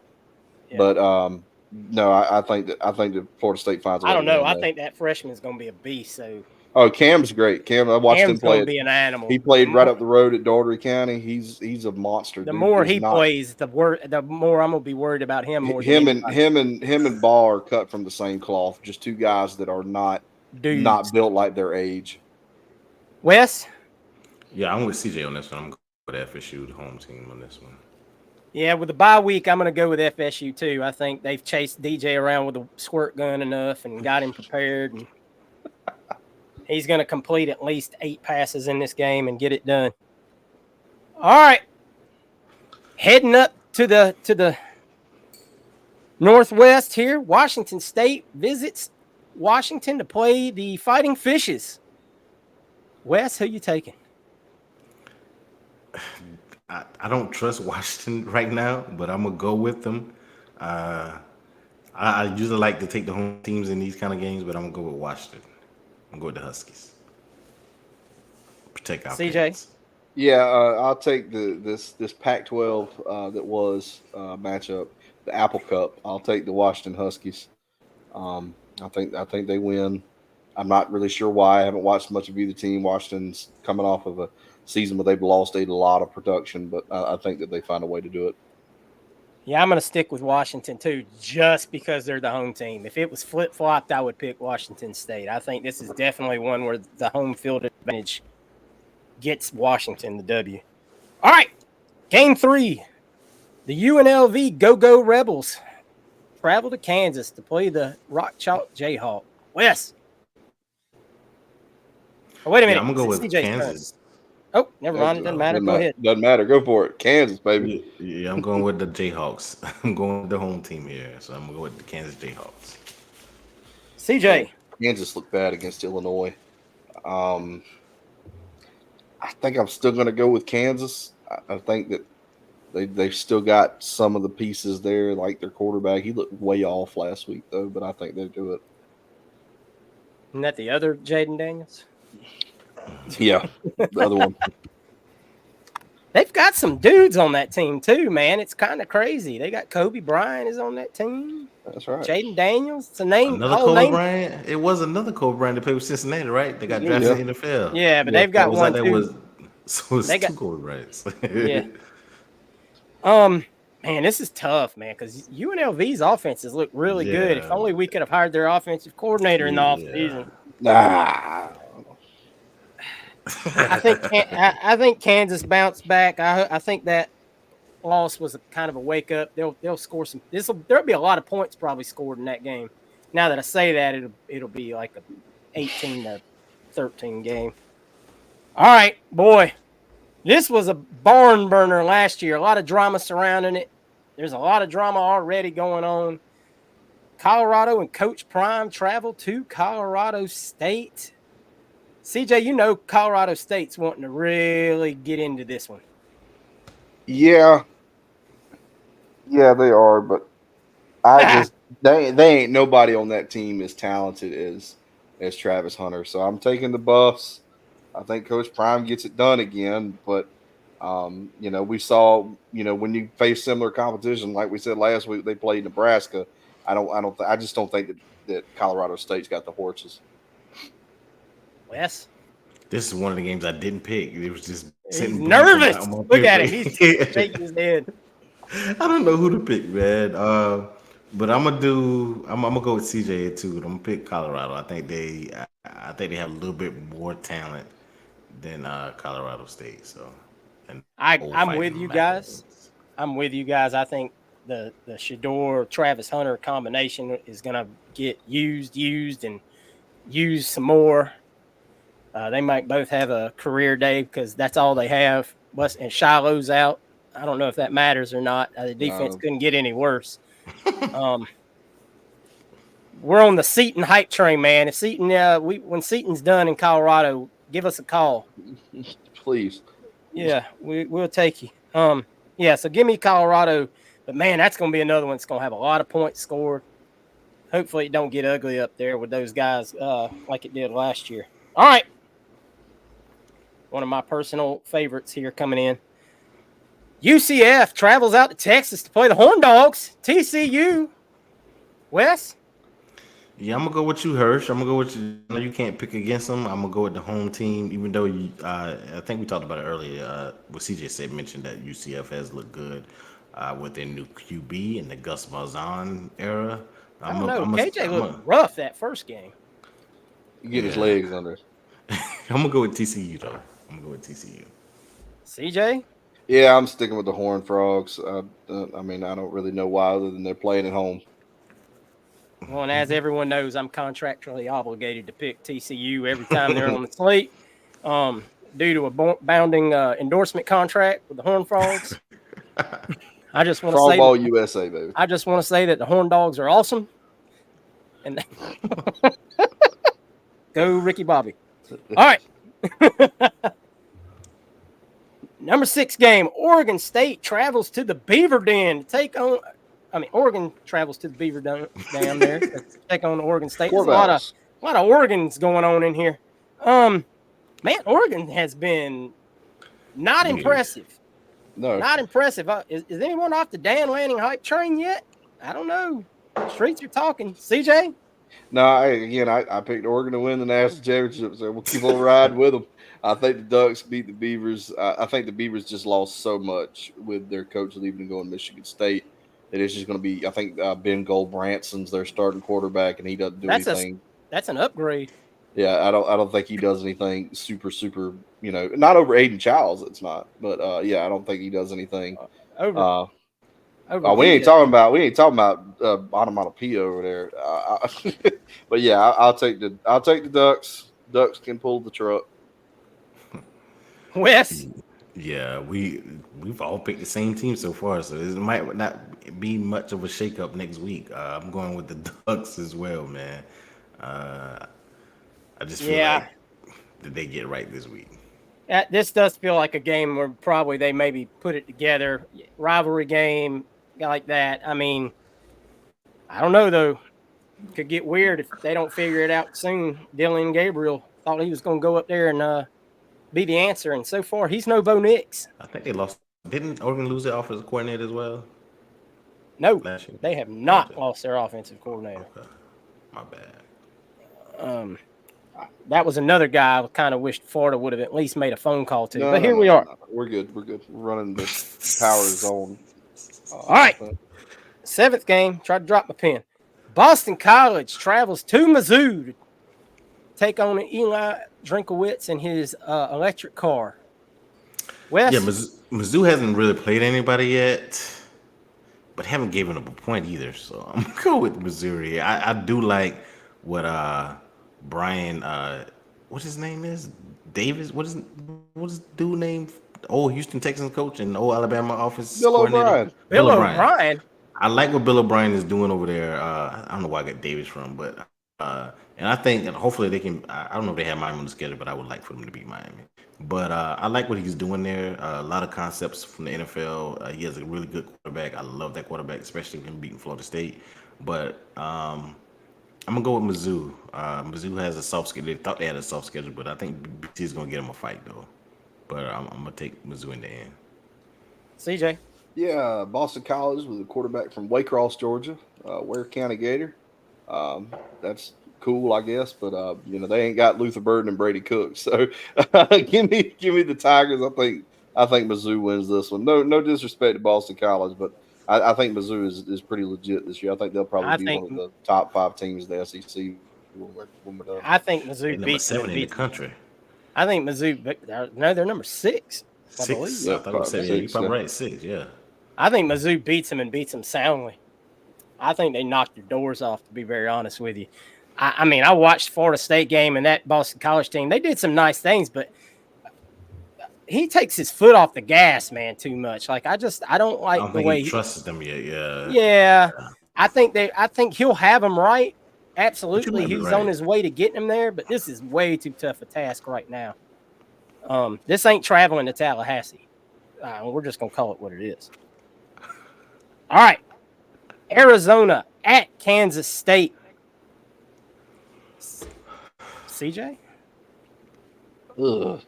but no, I think that Florida State finds a way. I don't know. I think that freshman is going to be a beast. So. Oh, Cam's great. Cam, I watched him play. Cam's going to be an animal. He played right up the road at Daugherty County. He's a monster. The more he plays, the more I'm going to be worried about him. Him and Ball are cut from the same cloth. Just 2 guys that are not built like their age. Wes? Yeah, I'm with CJ on this one. I'm going with FSU, the home team, on this one. Yeah, with the bye week, I'm going to go with FSU too. I think they've chased DJ around with a squirt gun enough and got him prepared. And he's going to complete at least 8 passes in this game and get it done. All right, heading up to the northwest here. Washington State visits Washington to play the Fighting Fishes. Wes, who you taking? I don't trust Washington right now, but I'm going to go with them. I usually like to take the home teams in these kind of games, but I'm going to go with Washington. I'm going to go with the Huskies. Protect our CJ? parents. Yeah, I'll take this Pac-12 that was matchup, the Apple Cup. I'll take the Washington Huskies. I think they win. I'm not really sure why. I haven't watched much of either team. Washington's coming off of a season where they've lost a lot of production, but I think that they find a way to do it. Yeah, I'm going to stick with Washington too, just because they're the home team. If it was flip-flopped, I would pick Washington State. I think this is definitely one where the home field advantage gets Washington the W. All right, game 3. The UNLV Go-Go Rebels travel to Kansas to play the Rock Chalk Jayhawk. Wes. Oh, wait a minute. I'm going to go with CJ's Kansas. Turn. Oh, never mind. It doesn't matter. Go ahead. Doesn't matter. Go for it. Kansas, baby. Yeah, I'm going with the Jayhawks. I'm going with the home team here, so I'm going to go with the Kansas Jayhawks. CJ. Kansas looked bad against Illinois. I think I'm still going to go with Kansas. I think that They've still got some of the pieces there, like their quarterback. He looked way off last week though, but I think they'll do it. Isn't that the other Jaden Daniels? Yeah, the other one. They've got some dudes on that team too, man. It's kind of crazy. They got Kobe Bryant is on that team. That's right. Jaden Daniels. It's a name. Another Kobe Bryant. It was another Kobe Bryant that played with Cincinnati, right? They got drafted in the NFL. Yeah, but they've got one too. So it's two Kobe Bryants. Yeah. Man, this is tough, man, because UNLV's offenses look really good. If only we could have hired their offensive coordinator in the offseason. I think Kansas bounced back. I think that loss was a kind of a wake up. They'll score some. There'll be a lot of points probably scored in that game. Now that I say that, it'll be like a 18-13 game. All right, boy. This was a barn burner last year. A lot of drama surrounding it. There's a lot of drama already going on. Colorado and Coach Prime travel to Colorado State. CJ, you know Colorado State's wanting to really get into this one. Yeah, they are, but they ain't nobody on that team as talented as Travis Hunter. So I'm taking the Buffs. I think Coach Prime gets it done again, but we saw, when you face similar competition, like we said last week, they played Nebraska. I just don't think that Colorado State's got the horses. Wes? This is one of the games I didn't pick. It was just he's nervous. Look at him. He's shaking his head. I don't know who to pick, man. But I'm gonna go with CJ too. I'm gonna pick Colorado. I think they have a little bit more talent than Colorado State. So, I'm with you guys. I think the Shedeur Travis Hunter combination is gonna get used some more. They might both have a career day because that's all they have. And Shiloh's out. I don't know if that matters or not. The defense couldn't get any worse. We're on the Seton hype train, man. If Seton, when Seton's done in Colorado, give us a call, please. Yeah, we'll take you. So give me Colorado. But man, that's going to be another one that's going to have a lot of points scored. Hopefully, it don't get ugly up there with those guys like it did last year. All right. One of my personal favorites here coming in. UCF travels out to Texas to play the Horn Dogs. TCU. Wes? Yeah, I'm going to go with you, Hirsch. I'm going to go with you. I know you can't pick against them. I'm going to go with the home team, even though I think we talked about it earlier. What CJ mentioned that UCF has looked good with their new QB in the Gus Malzahn era. I don't know. KJ looked rough that first game. You get his legs under. I'm going to go with TCU, though. CJ? Yeah, I'm sticking with the Horned Frogs. I don't really know why other than they're playing at home. Well, and as everyone knows, I'm contractually obligated to pick TCU every time they're on the slate due to a bounding endorsement contract with the Horned Frogs. I just want to say Ball USA, baby. I just want to say that the Horned Dogs are awesome. And go Ricky Bobby. All right. Number 6 game, Oregon State travels to the Beaver Den to take on Oregon travels to the Beaver Dam there to take on Oregon State. There's a lot of Oregons going on in here. Man, Oregon has been not impressive. No. Not impressive. Is anyone off the Dan Lanning hype train yet? I don't know. Streets are talking. CJ? No, I picked Oregon to win the national championship, so we'll keep on riding with them. I think the Ducks beat the Beavers. I think the Beavers just lost so much with their coach leaving and going to Michigan State that it's just going to be. I think Ben Goldbranson's their starting quarterback, and he doesn't do anything. That's an upgrade. Yeah, I don't think he does anything super. Not over Aiden Childs. It's not, but I don't think he does anything. We ain't talking about onomatopoeia over there. But yeah, I'll take the Ducks. Ducks can pull the truck. Wes? Yeah, we've all picked the same team so far, so it might not be much of a shakeup next week. I'm going with the Ducks as well, man. I just feel like did they get right this week? This does feel like a game where probably they maybe put it together, rivalry game like that. I mean, I don't know though. Could get weird if they don't figure it out soon. Dylan Gabriel thought he was going to go up there and be the answer, and so far he's no Bo Nix. I think they lost. Didn't Oregon lose their offensive coordinator as well? No, Last year? they have not lost their offensive coordinator. Okay. My bad. That was another guy I kind of wished Florida would have at least made a phone call to. No, but here we are. No. We're good. We're running the power zone. All right. 7th game. Try to drop my pen. Boston College travels to Mizzou to take on Eli Drinkowitz and his electric car. Wes? Yeah, Mizzou hasn't really played anybody yet, but haven't given up a point either. So I'm gonna go with Missouri. I do like what Brian what his name is? Davis. What is dude name? Old Houston Texans coach and old Alabama offense Bill coordinator. O'Brien. Bill O'Brien. I like what Bill O'Brien is doing over there. I don't know where I got Davis from, but and I think and hopefully they can. I don't know if they have Miami on the schedule, but I would like for them to beat Miami. But I like what he's doing there. A lot of concepts from the NFL. He has a really good quarterback. I love that quarterback, especially him beating Florida State. But I'm gonna go with Mizzou. Mizzou has a soft schedule. They thought they had a soft schedule, but I think BC is gonna get them a fight though. But I'm gonna take Mizzou in the end. CJ. Yeah, Boston College with a quarterback from Waycross, Georgia, Ware County Gator. That's cool, I guess, but they ain't got Luther Burden and Brady Cook. So give me the Tigers. I think Mizzou wins this one. No disrespect to Boston College, but I think Mizzou is pretty legit this year. I think they'll probably be one of the top 5 teams in the SEC when we're done. I think Mizzou beats number 7 in the country. I think Mizzou. No, they're number 6. I 6. believe. Yeah, I thought you're probably right. 6. Yeah. I think Mizzou beats them and beats them soundly. I think they knocked their doors off, to be very honest with you. I mean, I watched Florida State game and that Boston College team. They did some nice things, but he takes his foot off the gas, man, too much. Like I don't like the way he trusts them yet. Yeah. Yeah. I think he'll have them right. Absolutely, he's right. on his way to getting them there, but this is way too tough a task right now. This ain't traveling to Tallahassee. We're just gonna call it what it is. All right, Arizona at Kansas State. CJ? Ugh.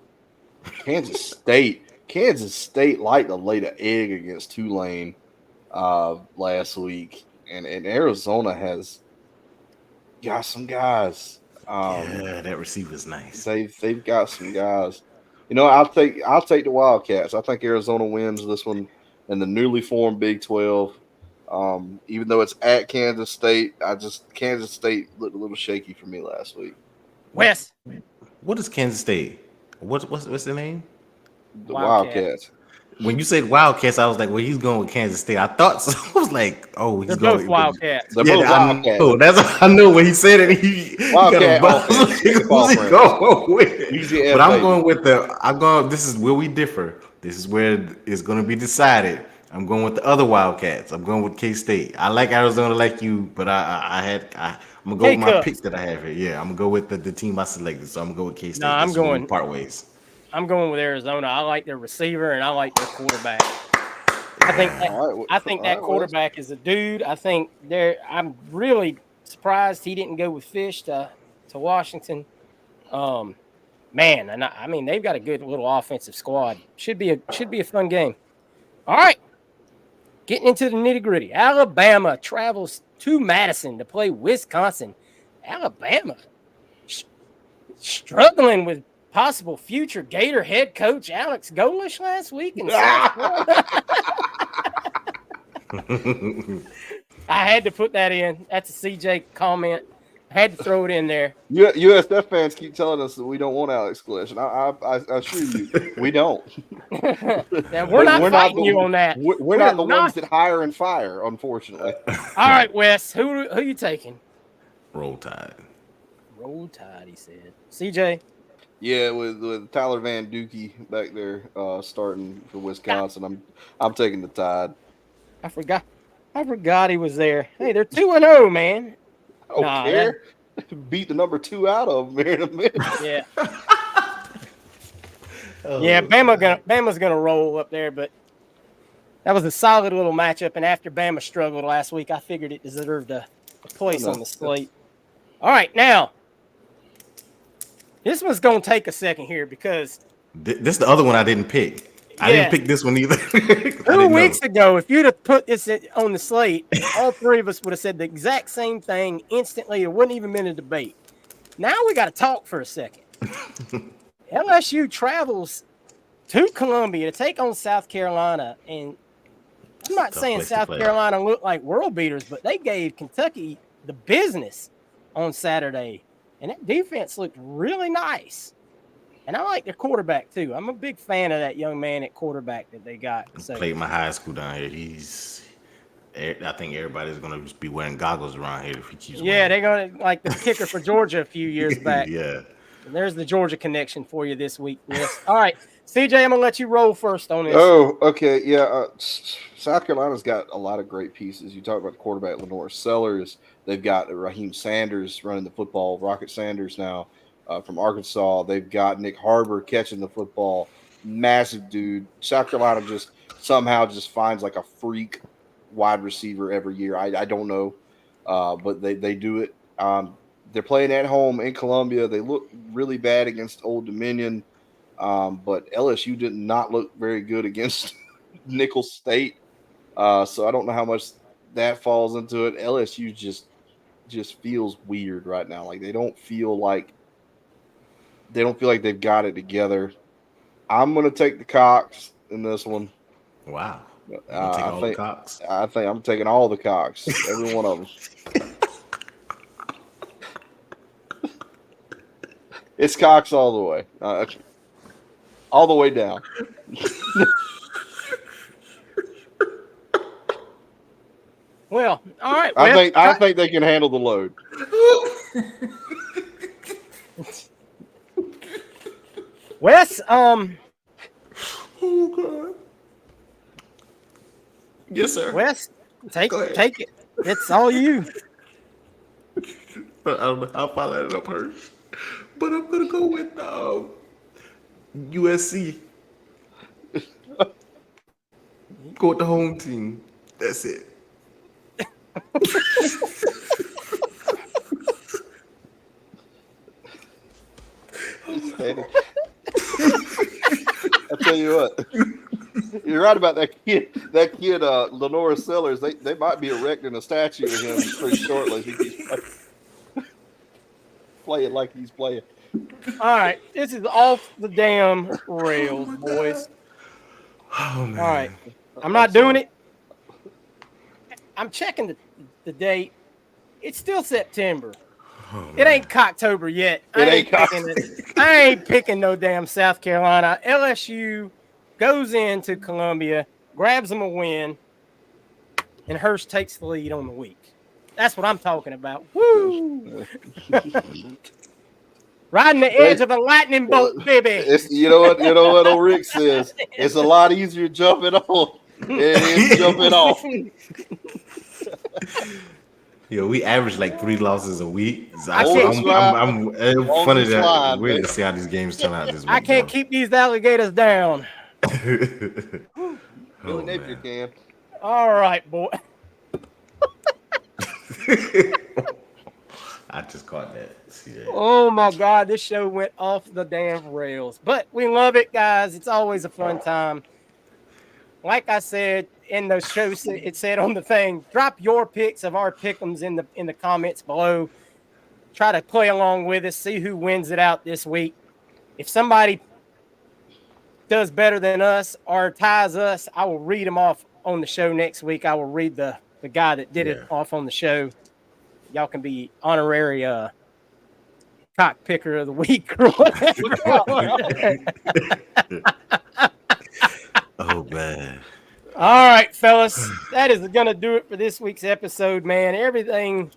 Kansas State liked to lay the egg against Tulane last week, and Arizona has got some guys. Yeah, that receiver's nice. They've got some guys. I'll take the Wildcats. I think Arizona wins this one in the newly formed Big 12. Even though it's at Kansas State, Kansas State looked a little shaky for me last week. Wes. What is Kansas State? What's the name? The Wildcats. When you said Wildcats, I was like, well, he's going with Kansas State. I thought so. I was like, oh, he's They're going both Wildcats. They're both Wildcats. That's I know when he said it. He Wildcat. Who's he going with? But I'm going with this is where we differ. This is where it's going to be decided. I'm going with the other Wildcats. I'm going with K-State. I like Arizona like you, but I'm gonna go with my picks that I have here. Yeah, I'm gonna go with the team I selected. So I'm gonna go with K-State. No, I'm going part ways. I'm going with Arizona. I like their receiver and I like their quarterback. I think that quarterback is a dude. I'm really surprised he didn't go with Fish to Washington. Man, and I mean they've got a good little offensive squad. Should be a fun game. All right. Getting into the nitty-gritty. Alabama travels to Madison to play Wisconsin. Alabama struggling with possible future Gator head coach Alex Golish last week. I had to put that in. That's a CJ comment. I had to throw it in there. USF fans keep telling us that we don't want Alex Golish, and I assure you, we don't. Now, we're not fighting you on that. We're not the ones that hire and fire, unfortunately. All right, Wes, who you taking? Roll Tide. Roll Tide, he said. CJ? Yeah, with Tyler Van Dukey back there starting for Wisconsin, I'm taking the Tide. I forgot he was there. Hey, they're 2-0, man. I don't care. Beat the number 2 out of them here in a minute. Yeah. Yeah, Bama's gonna roll up there, but that was a solid little matchup. And after Bama struggled last week, I figured it deserved a place on the slate. All right, now this one's gonna take a second here because this is the other one I didn't pick. I didn't pick this one either. 2 weeks ago, if you'd have put this on the slate, all three of us would have said the exact same thing instantly. It wouldn't even been a debate. Now we got to talk for a second. LSU travels to Columbia to take on South Carolina, and I'm not saying South Carolina looked like world beaters, but they gave Kentucky the business on Saturday, and that defense looked really nice. And I like their quarterback, too. I'm a big fan of that young man at quarterback that they got. So. Played my high school down here. I think everybody's going to just be wearing goggles around here if he keeps winning. They're going to, like the kicker for Georgia a few years back. Yeah. And there's the Georgia connection for you this week, Wes. All right, CJ, I'm going to let you roll first on this. Oh, okay. Yeah, South Carolina's got a lot of great pieces. You talk about the quarterback, Lenore Sellers. They've got Raheem Sanders running the football, Rocket Sanders now. From Arkansas, they've got Nick Harbor catching the football, massive dude. South Carolina just somehow just finds like a freak wide receiver every year. I don't know, but they do it. They're playing at home in Columbia. They look really bad against Old Dominion, but LSU did not look very good against Nicholls State. So I don't know how much that falls into it. LSU just feels weird right now. Like they don't feel like they've got it together. I'm going to take the Cox in this one. Wow. I think I'm taking all the Cox, every one of them. It's Cox all the way. All the way down. Well, all right. I think they can handle the load. Wes, Oh God. Yes, sir. Wes, take it. It's all you. I don't know how far that up hurt, but I'm gonna go with USC. Go with the home team. That's it. I tell you what, you're right about that kid. That kid, Lenora Sellers. They might be erecting a statue of him pretty shortly. He's playing like he's playing. All right, this is off the damn rails, boys. Oh man. All right, I'm not doing it. I'm checking the date. It's still September. Oh, it ain't Cocktober yet. I ain't picking no damn South Carolina. LSU goes into Columbia, grabs them a win, and Hurst takes the lead on the week. That's what I'm talking about. Woo! Riding the edge of a lightning bolt, baby. You know what old Rick says. It's a lot easier jumping on than it is jumping off. Yo, we average like 3 losses a week. So I'm funny that weird to see how these games turn out this week. I can't keep these alligators down. Billy Napier can. All right, boy. I just caught that. Oh my God, this show went off the damn rails. But we love it, guys. It's always a fun time. Like I said in the show, it said on the thing, drop your picks of our Pick Ems in the comments below. Try to play along with us, see who wins it out this week. If somebody does better than us or ties us, I will read them off on the show next week. I will read the guy that did it off on the show. Y'all can be honorary cock picker of the week or whatever. Oh man. All right, fellas. That is gonna do it for this week's episode, man. Everything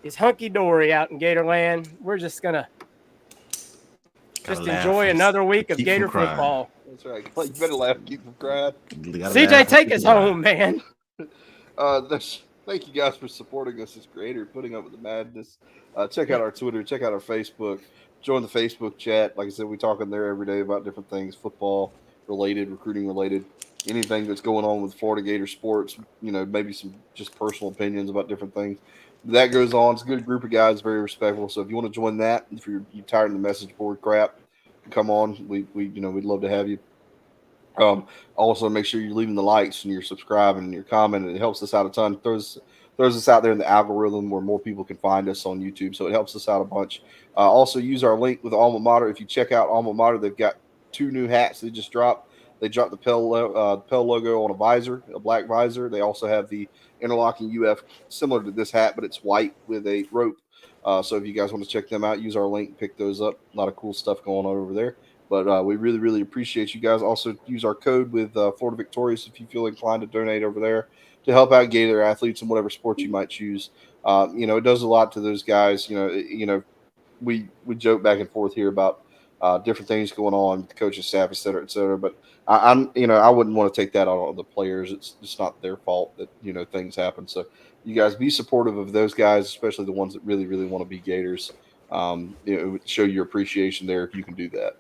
is hunky-dory out in Gatorland. We're just gonna enjoy another week of Gator football. That's right. You better laugh and keep from crying. CJ, take us home, man. Thank you guys for supporting us as creator, putting up with the madness. Check out our Twitter, check out our Facebook. join the Facebook chat. Like I said, we talk in there every day about different things, football related, recruiting related, anything that's going on with Florida Gator sports. Maybe some just personal opinions about different things. That goes on. It's a good group of guys, very respectful. So if you want to join that, if you're tired of the message board crap, come on. We'd love to have you. Also, make sure you're leaving the likes and you're subscribing and you're commenting. It helps us out a ton. Throws us out there in the algorithm where more people can find us on YouTube. So it helps us out a bunch. Also, use our link with Alma Mater. If you check out Alma Mater, they've got 2 new hats they just dropped. They dropped the Pell logo on a visor, a black visor. They also have the interlocking UF, similar to this hat, but it's white with a rope. So if you guys want to check them out, use our link, pick those up. A lot of cool stuff going on over there. But we really, really appreciate you guys. Also, use our code with Florida Victorious if you feel inclined to donate over there to help out Gator athletes in whatever sport you might choose. It does a lot to those guys. We joke back and forth here about different things going on with the coaching staff, et cetera, et cetera. But I wouldn't want to take that out on the players. It's just not their fault that things happen. So you guys be supportive of those guys, especially the ones that really, really want to be Gators. Show your appreciation there if you can do that.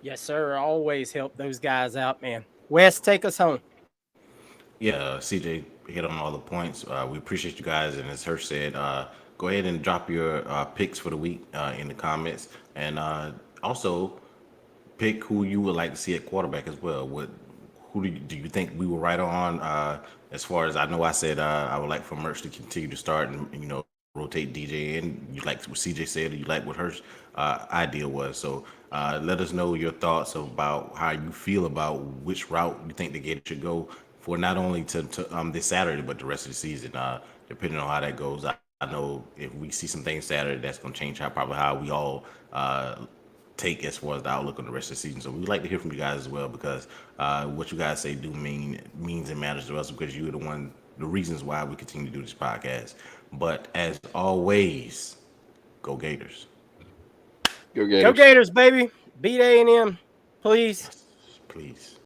Yes, sir. Always help those guys out, man. Wes, take us home. Yeah, CJ hit on all the points. We appreciate you guys, and as Hirsch said, go ahead and drop your picks for the week in the comments, and also pick who you would like to see at quarterback as well. Who do you think we were right on? As far as I know, I said I would like for Mertz to continue to start and rotate DJ in. You like what CJ said, or you like what Hirsch idea was. So let us know your thoughts about how you feel about which route you think the Gators should go for not only to this Saturday but the rest of the season. Depending on how that goes, I know if we see some things Saturday, that's going to change how we all take as far as the outlook on the rest of the season. So we'd like to hear from you guys as well, because what you guys say means and matters to us, because you're the reasons why we continue to do this podcast. But as always, go Gators. Go Gators. Go Gators, baby. Beat A&M, please. Please.